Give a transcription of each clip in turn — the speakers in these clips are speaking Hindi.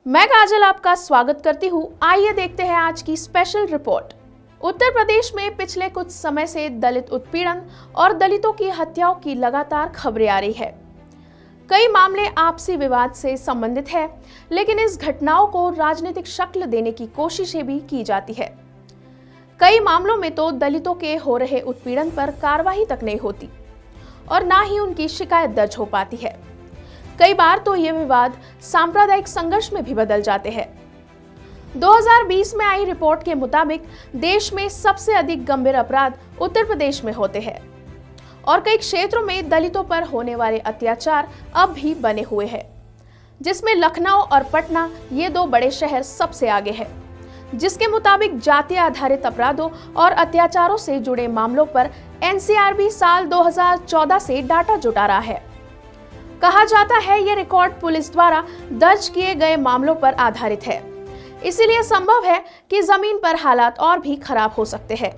मैं काजल आपका स्वागत करती हूँ। आइए देखते हैं आज की स्पेशल रिपोर्ट। उत्तर प्रदेश में पिछले कुछ समय से दलित उत्पीड़न और दलितों की हत्याओं की लगातार खबरें आ रही है। कई मामले आपसी विवाद से संबंधित है, लेकिन इस घटनाओं को राजनीतिक शक्ल देने की कोशिशें भी की जाती है। कई मामलों में तो दलितों के हो रहे उत्पीड़न पर कार्रवाई तक नहीं होती और ना ही उनकी शिकायत दर्ज हो पाती है। कई बार तो ये विवाद सांप्रदायिक संघर्ष में भी बदल जाते हैं। 2020 में आई रिपोर्ट के मुताबिक देश में सबसे अधिक गंभीर अपराध उत्तर प्रदेश में होते हैं और कई क्षेत्रों में दलितों पर होने वाले अत्याचार अब भी बने हुए हैं, जिसमें लखनऊ और पटना ये दो बड़े शहर सबसे आगे हैं, जिसके मुताबिक जातीय आधारित अपराधों और अत्याचारों से जुड़े मामलों पर एनसीआरबी साल 2014 से डाटा जुटा रहा है। कहा जाता है ये रिकॉर्ड पुलिस द्वारा दर्ज किए गए मामलों पर आधारित है, इसीलिए संभव है कि जमीन पर हालात और भी खराब हो सकते हैं।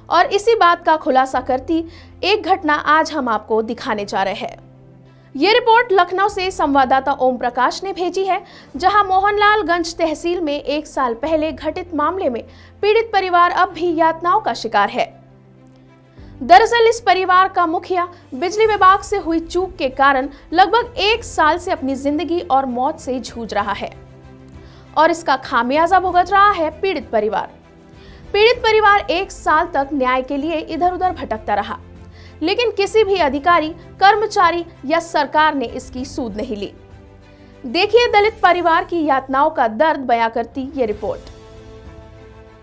और इसी बात का खुलासा करती एक घटना आज हम आपको दिखाने जा रहे हैं। ये रिपोर्ट लखनऊ से संवाददाता ओम प्रकाश ने भेजी है, जहां मोहनलालगंज तहसील में 1 साल पहले घटित मामले में पीड़ित परिवार अब भी यातनाओं का शिकार है। दरअसल इस परिवार का मुखिया बिजली विभाग से हुई चूक के कारण लगभग 1 साल से अपनी जिंदगी और मौत से जूझ रहा है और इसका खामियाजा भुगत रहा है पीड़ित परिवार। पीड़ित परिवार 1 साल तक न्याय के लिए इधर उधर भटकता रहा, लेकिन किसी भी अधिकारी, कर्मचारी या सरकार ने इसकी सूद नहीं ली। देखिए दलित परिवार की यातनाओं का दर्द बयां करती ये रिपोर्ट।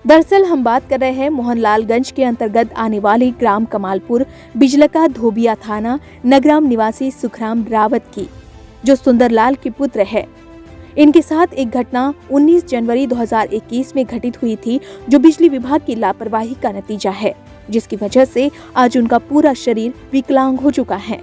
दरअसल हम बात कर रहे हैं मोहनलालगंज के अंतर्गत आने वाले ग्राम कमालपुर बिजलका धोबिया थाना नगराम निवासी सुखराम रावत की, जो सुंदरलाल के पुत्र है। इनके साथ एक घटना 19 जनवरी 2021 में घटित हुई थी, जो बिजली विभाग की लापरवाही का नतीजा है, जिसकी वजह से आज उनका पूरा शरीर विकलांग हो चुका है।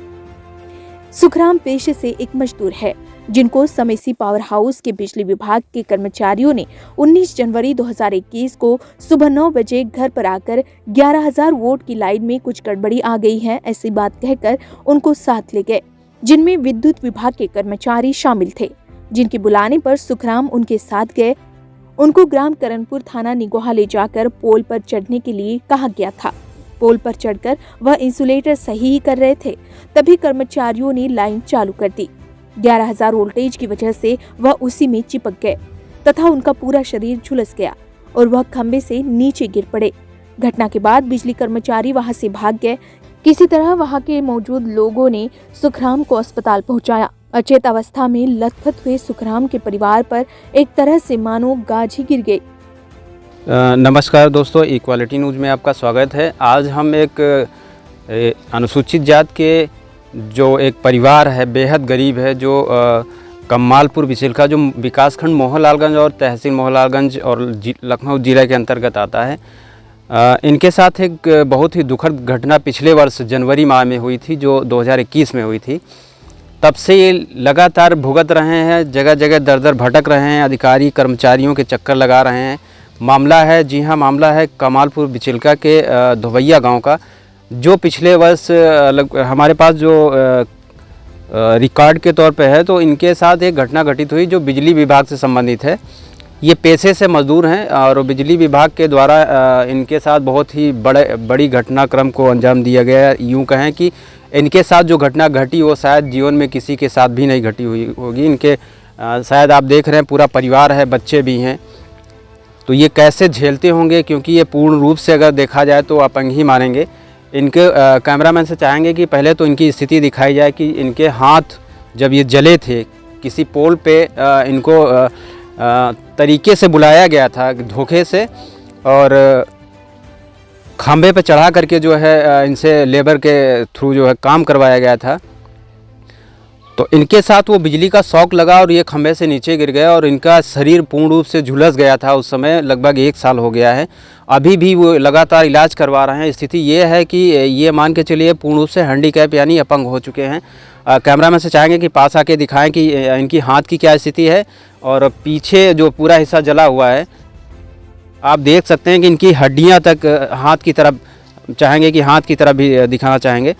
सुखराम पेशे से एक मजदूर है, जिनको समैसी पावर हाउस के बिजली विभाग के कर्मचारियों ने 19 जनवरी 2021 को सुबह 9 बजे घर पर आकर 11,000 वोट की लाइन में कुछ गड़बड़ी आ गई है, ऐसी बात कहकर उनको साथ ले गए, जिनमें विद्युत विभाग के कर्मचारी शामिल थे, जिनके बुलाने पर सुखराम उनके साथ गए। उनको ग्राम करणपुर थाना निगोहा ले जाकर पोल पर चढ़ने के लिए कहा गया था। पोल पर चढ़कर वह इंसुलेटर सही ही कर रहे थे, तभी कर्मचारियों ने लाइन चालू कर दी। 11,000 वोल्टेज की वजह से वह उसी में चिपक गए तथा उनका पूरा शरीर झुलस गया और वह खंबे से नीचे गिर पड़े। घटना के बाद बिजली कर्मचारी वहां से भाग गए। किसी तरह वहां के मौजूद लोगों ने सुखराम को अस्पताल पहुंचाया। अचेत अवस्था में लथपथ हुए सुखराम के परिवार पर एक तरह से मानो गाज ही गिर गई। नमस्कार दोस्तों, इक्वालिटी न्यूज़ में आपका स्वागत है। आज हम एक अनुसूचित जात के जो एक परिवार है, बेहद गरीब है, जो कमालपुर बिचलका, जो विकासखंड मोहनलालगंज और तहसील मोहनलालगंज और लखनऊ जिले के अंतर्गत आता है, इनके साथ एक बहुत ही दुखद घटना पिछले वर्ष जनवरी माह में हुई थी, जो 2021 में हुई थी। तब से ये लगातार भुगत रहे हैं, जगह जगह दर दर भटक रहे हैं, अधिकारी कर्मचारियों के चक्कर लगा रहे हैं। मामला है, जी हाँ, मामला है कमालपुर बिचलका के धोबैया गांव का, जो पिछले वर्ष हमारे पास जो रिकॉर्ड के तौर पे है, तो इनके साथ एक घटना घटित हुई जो बिजली विभाग से संबंधित है। ये पेशे से मजदूर हैं और बिजली विभाग के द्वारा इनके साथ बहुत ही बड़ी घटनाक्रम को अंजाम दिया गया। यूँ कहें कि इनके साथ जो घटना घटी वो शायद जीवन में किसी के साथ भी नहीं घटी हुई होगी। इनके शायद आप देख रहे हैं पूरा परिवार है, बच्चे भी हैं, तो ये कैसे झेलते होंगे, क्योंकि ये पूर्ण रूप से अगर देखा जाए तो अपंग ही मानेंगे। इनके कैमरामैन से चाहेंगे कि पहले तो इनकी स्थिति दिखाई जाए कि इनके हाथ जब ये जले थे, किसी पोल पे इनको तरीके से बुलाया गया था धोखे से, और खंभे पे चढ़ा करके जो है इनसे लेबर के थ्रू जो है काम करवाया गया था। तो इनके साथ वो बिजली का शॉक लगा और ये खंभे से नीचे गिर गया और इनका शरीर पूर्ण रूप से झुलस गया था। उस समय लगभग 1 साल हो गया है, अभी भी वो लगातार इलाज करवा रहे हैं। स्थिति ये है कि ये मान के चलिए पूर्ण रूप से हैंडीकैप यानी अपंग हो चुके हैं। कैमरामैन से चाहेंगे कि पास आके दिखाएं कि इनकी हाथ की क्या स्थिति है, और पीछे जो पूरा हिस्सा जला हुआ है आप देख सकते हैं कि इनकी हड्डियाँ तक हाथ की तरफ, चाहेंगे कि हाथ की तरफ भी दिखाना चाहेंगे,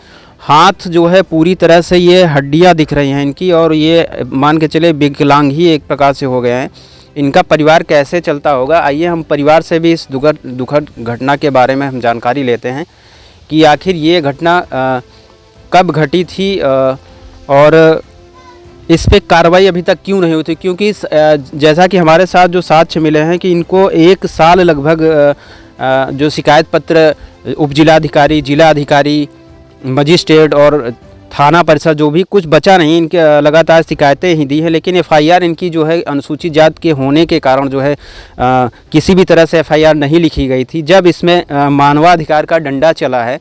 हाथ जो है पूरी तरह से ये हड्डियां दिख रही हैं इनकी, और ये मान के चले विकलांग ही एक प्रकार से हो गए हैं। इनका परिवार कैसे चलता होगा, आइए हम परिवार से भी इस दुखद घटना के बारे में हम जानकारी लेते हैं कि आखिर ये घटना कब घटी थी और इस पे कार्रवाई अभी तक क्यों नहीं हुई थी। क्योंकि जैसा कि हमारे साथ जो साक्ष्य मिले हैं कि इनको 1 साल लगभग जो शिकायत पत्र उप जिलाधिकारी, जिला अधिकारी, मजिस्ट्रेट और थाना परिषद जो भी कुछ बचा नहीं, इनके लगातार शिकायतें ही दी हैं, लेकिन एफआईआर इनकी जो है अनुसूचित जाति के होने के कारण जो है किसी भी तरह से एफआईआर नहीं लिखी गई थी। जब इसमें मानवाधिकार का डंडा चला है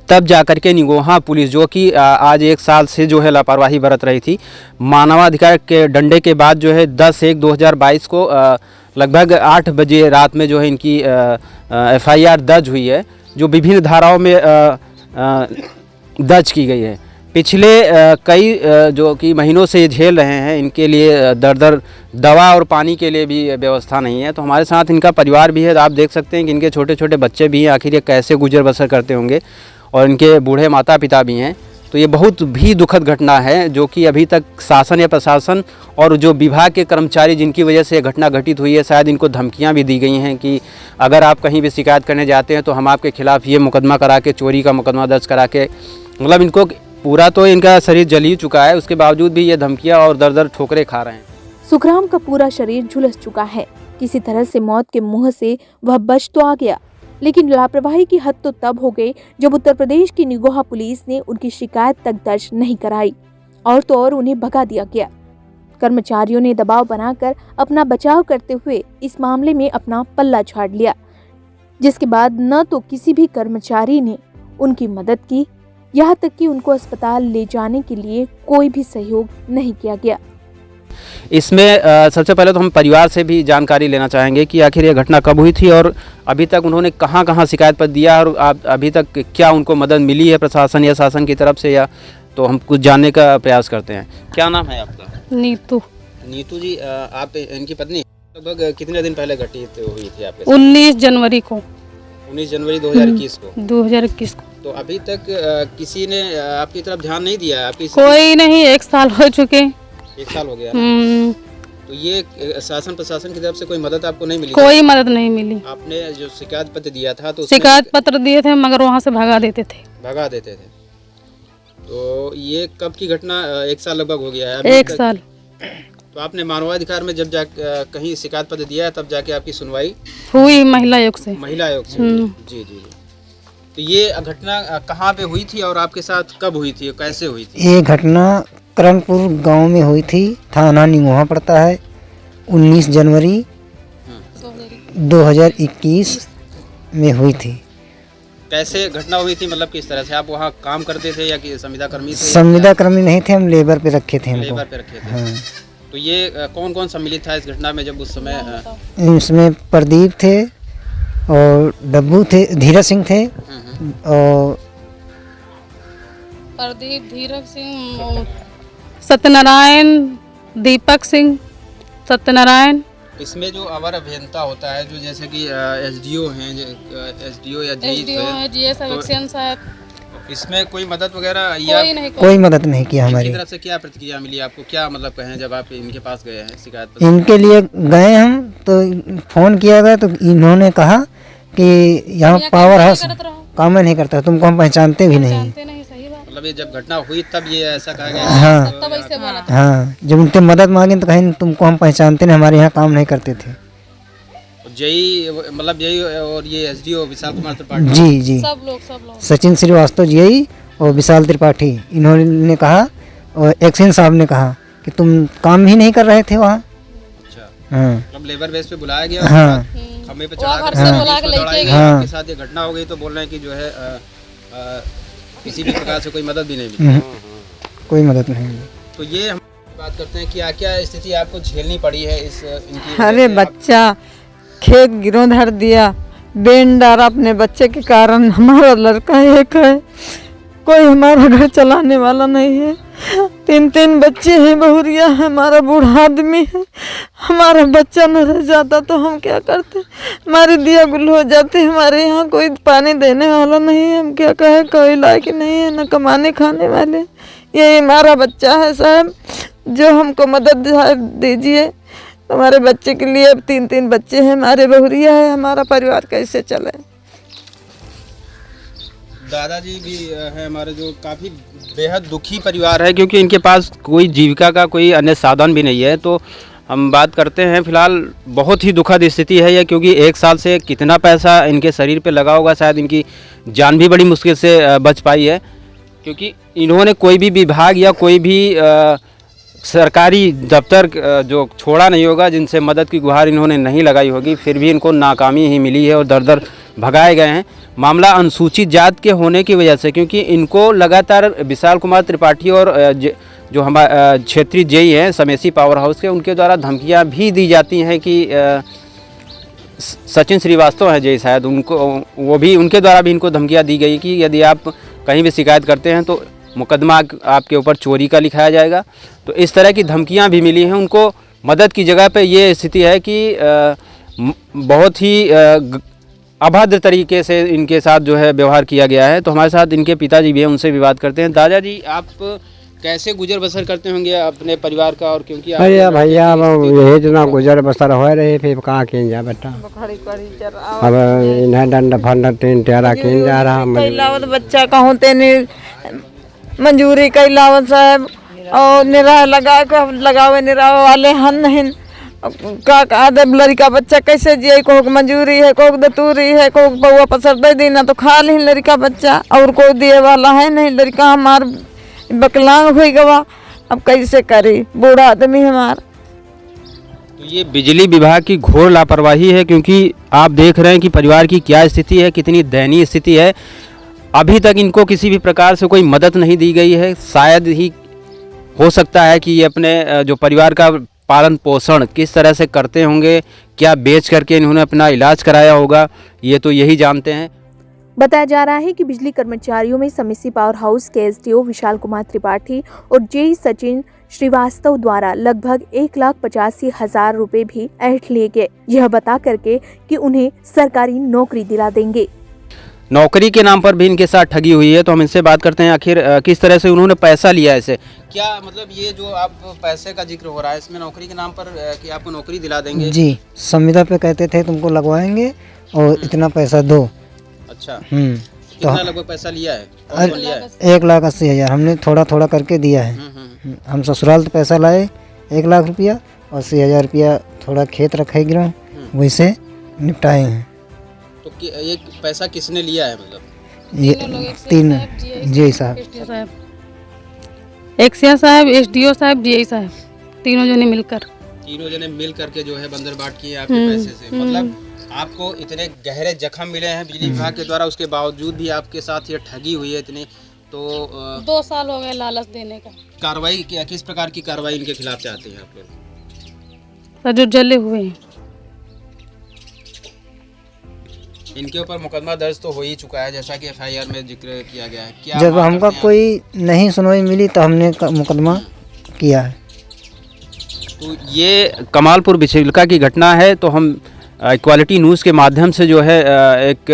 तब जाकर के निगोहा पुलिस, जो कि आज 1 साल से जो है लापरवाही बरत रही थी, मानवाधिकार के डंडे के बाद जो है 10/1/2022 को लगभग 8 बजे रात में जो है इनकी एफआईआर दर्ज हुई है, जो विभिन्न धाराओं में दर्ज की गई है। पिछले कई जो कि महीनों से ये झेल रहे हैं, इनके लिए दर दवा और पानी के लिए भी व्यवस्था नहीं है। तो हमारे साथ इनका परिवार भी है, तो आप देख सकते हैं कि इनके छोटे छोटे बच्चे भी हैं, आखिर ये कैसे गुजर बसर करते होंगे, और इनके बूढ़े माता पिता भी हैं। तो ये बहुत भी दुखद घटना है, जो कि अभी तक शासन या प्रशासन और जो विभाग के कर्मचारी जिनकी वजह से ये घटना घटित हुई है, शायद इनको धमकियां भी दी गई हैं कि अगर आप कहीं भी शिकायत करने जाते हैं तो हम आपके खिलाफ़ ये मुकदमा करा के, चोरी का मुकदमा दर्ज करा के, मतलब इनको पूरा तो इनका शरीर जल ही चुका है, उसके बावजूद भी ये धमकियाँ और दर ठोकरें खा रहे हैं। सुखराम का पूरा शरीर झुलस चुका है। किसी तरह से मौत के मुंह से वह बच तो आ गया, लेकिन लापरवाही की हद तो तब हो गई जब उत्तर प्रदेश की निगोहा पुलिस ने उनकी शिकायत तक दर्ज नहीं कराई, और तो और उन्हें भगा दिया गया। कर्मचारियों ने दबाव बनाकर अपना बचाव करते हुए इस मामले में अपना पल्ला झाड़ लिया, जिसके बाद न तो किसी भी कर्मचारी ने उनकी मदद की, यहाँ तक कि उनको अस्पताल ले जाने के लिए कोई भी सहयोग नहीं किया गया। इसमें सबसे पहले तो हम परिवार से भी जानकारी लेना चाहेंगे कि आखिर ये घटना कब हुई थी और अभी तक उन्होंने कहाँ कहाँ शिकायत पत्र दिया, और अभी तक क्या उनको मदद मिली है प्रशासन या शासन की तरफ से, या तो हम कुछ जानने का प्रयास करते हैं। क्या नाम है आपका? नीतू। नीतू जी, आप इनकी पत्नी? लगभग कितने दिन पहले घटित हुई थी आपके? 19 जनवरी को। 19 जनवरी 2021 को। 2021 को। तो अभी तक किसी ने आपकी तरफ ध्यान नहीं दिया? आपकी कोई नहीं, 1 साल हो चुके। 1 साल हो गया। तो ये शासन प्रशासन की तरफ से कोई मदद आपको नहीं मिली? कोई मदद नहीं मिली। आपने जो शिकायत पत्र दिया था तो शिकायत पत्र दिए थे, मगर वहाँ से भगा देते थे। तो ये कब की घटना? 1 साल लगभग हो गया है। 1 साल। तो आपने मानवाधिकार में जब कहीं शिकायत पत्र दिया है तब जाके आपकी सुनवाई हुई महिला आयोग से? महिला आयोग से। जी। तो ये घटना कहाँ पे हुई थी और आपके साथ कब हुई थी, कैसे हुई थी? ये घटना करणपुर गांव में हुई थी, थाना निगोहा पड़ता है। 19 जनवरी 2021 में हुई थी। कैसे घटना हुई थी, मतलब किस तरह से? आप वहाँ काम करते थे या कि संविदा कर्मी थे? संविदा कर्मी नहीं थे, हम लेबर पे रखे थे। लेबर पे रखे थे। हाँ। तो ये कौन कौन सम्मिलित था इस घटना में जब उस समय? इसमें प्रदीप थे और डब्बू थे, धीरज सिंह थे, और प्रदीप, धीरज सिंह, सत्यनारायण, दीपक सिंह, सत्यनारायण। इसमें जो अवर अभियंता होता है, जो जैसे कि एसडीओ हैं, एसडीओ या जीएस इलेक्शन साहब, इसमें कोई मदद वगैरह या कोई मदद नहीं किया हमारी तरफ से? क्या प्रतिक्रिया मिली आपको, क्या मतलब कहें जब आप इनके पास गए हैं शिकायत पर? इनके लिए गए हम तो फोन किया गया, तो इन्होंने कहा कि यहाँ पावर हाउस काम नहीं करता, तुमको हम पहचानते भी नहीं। मतलब ये जब घटना हुई तब ये ऐसा कहा गया? हाँ, हाँ, जब उनसे मदद मांगी तो कहीं तुमको हम पहचानते नहीं, हमारे यहाँ काम नहीं करते थे। जय मतलब यही, और ये एसडीओ विशाल कुमार त्रिपाठी? जी। सब लोग सचिन श्रीवास्तव जी और विशाल त्रिपाठी, इन्होंने कहा, और एक्शन साहब ने कहा कि तुम काम ही नहीं कर रहे थे वहाँ। अच्छा। हाँ। मतलब लेबर बेस पे बुलाया गया? हाँ। खम्भे पे चढ़ा कर हाँ। के साथ ये घटना हो गई, तो बोल रहे हैं कि जो है किसी भी प्रकार से कोई मदद भी नहीं मिली? कोई मदद नहीं मिली। तो ये हम बात करते हैं कि क्या स्थिति आपको झेलनी पड़ी है इनकी? अरे बच्चा खेत गिरों धर दिया, बेन डारा अपने बच्चे के कारण। हमारा लड़का एक है, कोई हमारा घर चलाने वाला नहीं है। 3 बच्चे हैं, बहुरिया है, हमारा बूढ़ा आदमी है। हमारा बच्चा न रह जाता तो हम क्या करते, हमारे दिया गुल हो जाते। हमारे यहाँ कोई पानी देने वाला नहीं है, हम क्या कहें, कोई लायक नहीं है, न कमाने खाने वाले। ये हमारा बच्चा है साहब, जो हमको मदद दीजिए। हमारे बच्चे के लिए 3 बच्चे हैं, हमारे बहुरिया है, हमारा परिवार कैसे चले। दादाजी भी है हमारे, जो काफ़ी बेहद दुखी परिवार है, क्योंकि इनके पास कोई जीविका का कोई अन्य साधन भी नहीं है। तो हम बात करते हैं, फिलहाल बहुत ही दुखद स्थिति है यह, क्योंकि 1 साल से कितना पैसा इनके शरीर पे लगा होगा, शायद इनकी जान भी बड़ी मुश्किल से बच पाई है, क्योंकि इन्होंने कोई भी विभाग या कोई भी सरकारी दफ्तर जो छोड़ा नहीं होगा जिनसे मदद की गुहार इन्होंने नहीं लगाई होगी, फिर भी इनको नाकामी ही मिली है और दर दर भगाए गए हैं। मामला अनुसूचित जात के होने की वजह से, क्योंकि इनको लगातार विशाल कुमार त्रिपाठी और जो हमारे क्षेत्रीय जेई हैं समेसी पावर हाउस के, उनके द्वारा धमकियां भी दी जाती हैं कि सचिन श्रीवास्तव हैं जेई, शायद उनको वो भी, उनके द्वारा भी इनको धमकियां दी गई कि यदि आप कहीं भी शिकायत करते हैं तो मुकदमा आपके ऊपर चोरी का लिखाया जाएगा। तो इस तरह की धमकियां भी मिली हैं उनको। मदद की जगह पे ये स्थिति है कि बहुत ही अभद्र तरीके से इनके साथ जो है व्यवहार किया गया है। तो हमारे साथ इनके पिताजी भी हैं, उनसे भी बात करते हैं। दादाजी, आप कैसे गुजर बसर करते होंगे अपने परिवार का? और क्योंकि भैया यही जना गुजर बसर हो रहे, फिर कहाँ किन जा बेटा, अब इन्हें दंड फंड 3 टेरा किन जा रहा। कैलावत बच्चा कहूँ तेने मंजूरी कैलावत साहब, और निराह लगावे निराह वाले हन नहीं का लड़का बच्चा कैसे जिये, कोक मंजूरी है, कोक दतूरी है, कोक बउआ पसर दे देना तो खा ली लड़का बच्चा, और कोई दिए वाला है नहीं। लड़का हमार बकलांग हुई गवा, अब कैसे करे, बूढ़ा आदमी हमार। तो ये बिजली विभाग की घोर लापरवाही है, क्योंकि आप देख रहे हैं कि परिवार की क्या स्थिति है, कितनी दयनीय स्थिति है। अभी तक इनको किसी भी प्रकार से कोई मदद नहीं दी गई है। शायद ही हो सकता है कि ये अपने जो परिवार का पालन पोषण किस तरह से करते होंगे, क्या बेच करके इन्होंने अपना इलाज कराया होगा, ये तो यही जानते हैं। बताया जा रहा है कि बिजली कर्मचारियों में समेसी पावर हाउस के एसडीओ विशाल कुमार त्रिपाठी और जेई सचिन श्रीवास्तव द्वारा लगभग 1,85,000 रुपए भी ऐंठ लिए गए, यह बता करके कि उन्हें सरकारी नौकरी दिला देंगे। नौकरी के नाम पर भी इनके साथ ठगी हुई है। तो हम इनसे बात करते हैं, आखिर किस तरह से उन्होंने पैसा लिया है इसे, क्या मतलब ये जो आप पैसे का जिक्र हो रहा है इसमें नौकरी के नाम पर कि आपको नौकरी दिला देंगे? जी, संविदा पे कहते थे तुमको लगवाएंगे और इतना पैसा दो। अच्छा, तो कितना लगभग पैसा लिया है? कौन लिया है? 1,80,000 हमने थोड़ा थोड़ा करके दिया है। हम ससुराल तो पैसा लाए 1 लाख रुपया और 80,000 रुपया थोड़ा खेत रखे गिरा, वैसे निपटाए हैं। तो ये पैसा किसने लिया है? मतलब ये 3 जी साहब, एक्सिया साहब, एसडीओ साहब, जीआई साहब, तीनों जने मिल करके जो है बंदर बाट किए आपके पैसे से। मतलब आपको इतने गहरे जख्म मिले हैं बिजली विभाग के द्वारा, उसके बावजूद भी आपके साथ ये ठगी हुई है इतनी। तो 2 साल हो गए लालच देने का। कार्रवाई किस प्रकार की कार्रवाई इनके खिलाफ चाहते हैं आप लोग? सर जो जले हुए हैं इनके ऊपर मुकदमा दर्ज तो हो ही चुका है, जैसा कि एफआईआर में जिक्र किया गया है। क्या जब हमका कोई नहीं सुनवाई मिली तो हमने मुकदमा किया है। तो ये कमालपुर बिचलका की घटना है। तो हम इक्वालिटी न्यूज़ के माध्यम से जो है एक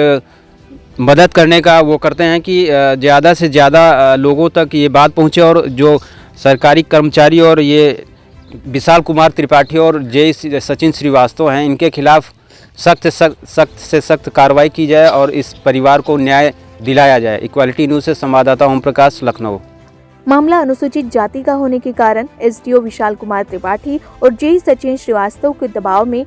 मदद करने का वो करते हैं कि ज़्यादा से ज़्यादा लोगों तक ये बात पहुँचे, और जो सरकारी कर्मचारी और ये विशाल कुमार त्रिपाठी और जेई सचिन श्रीवास्तव हैं, इनके खिलाफ सख्त से सख्त कार्रवाई की जाए और इस परिवार को न्याय दिलाया जाए। इक्वालिटी न्यूज़ से संवाददाता ओम प्रकाश, लखनऊ। मामला अनुसूचित जाति का होने के कारण एसडीओ विशाल कुमार त्रिपाठी और जेई सचिन श्रीवास्तव के दबाव में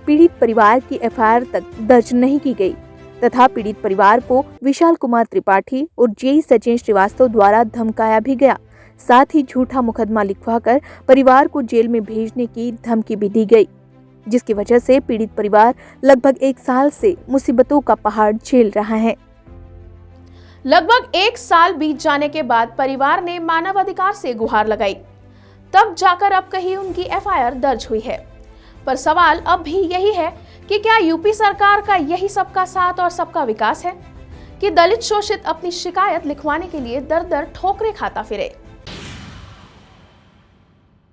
पीड़ित परिवार की एफआईआर तक दर्ज नहीं की गई तथा पीड़ित परिवार को विशाल कुमार त्रिपाठी और जेई सचिन श्रीवास्तव द्वारा धमकाया भी गया। साथ ही झूठा मुकदमा लिखवाकर परिवार को जेल में भेजने की धमकी भी दी गई, जिसकी वजह से पीड़ित परिवार लगभग 1 साल से मुसीबतों का पहाड़ झेल रहा है। लगभग 1 साल बीत जाने के बाद परिवार ने मानवाधिकार से गुहार लगाई, तब जाकर अब कहीं उनकी एफआईआर दर्ज हुई है। पर सवाल अब भी यही है कि क्या यूपी सरकार का यही सबका साथ और सबका विकास है? कि दलित शोषित अपनी शिकायत लिखवाने के लिए दर दर ठोकरें खाता फिरे।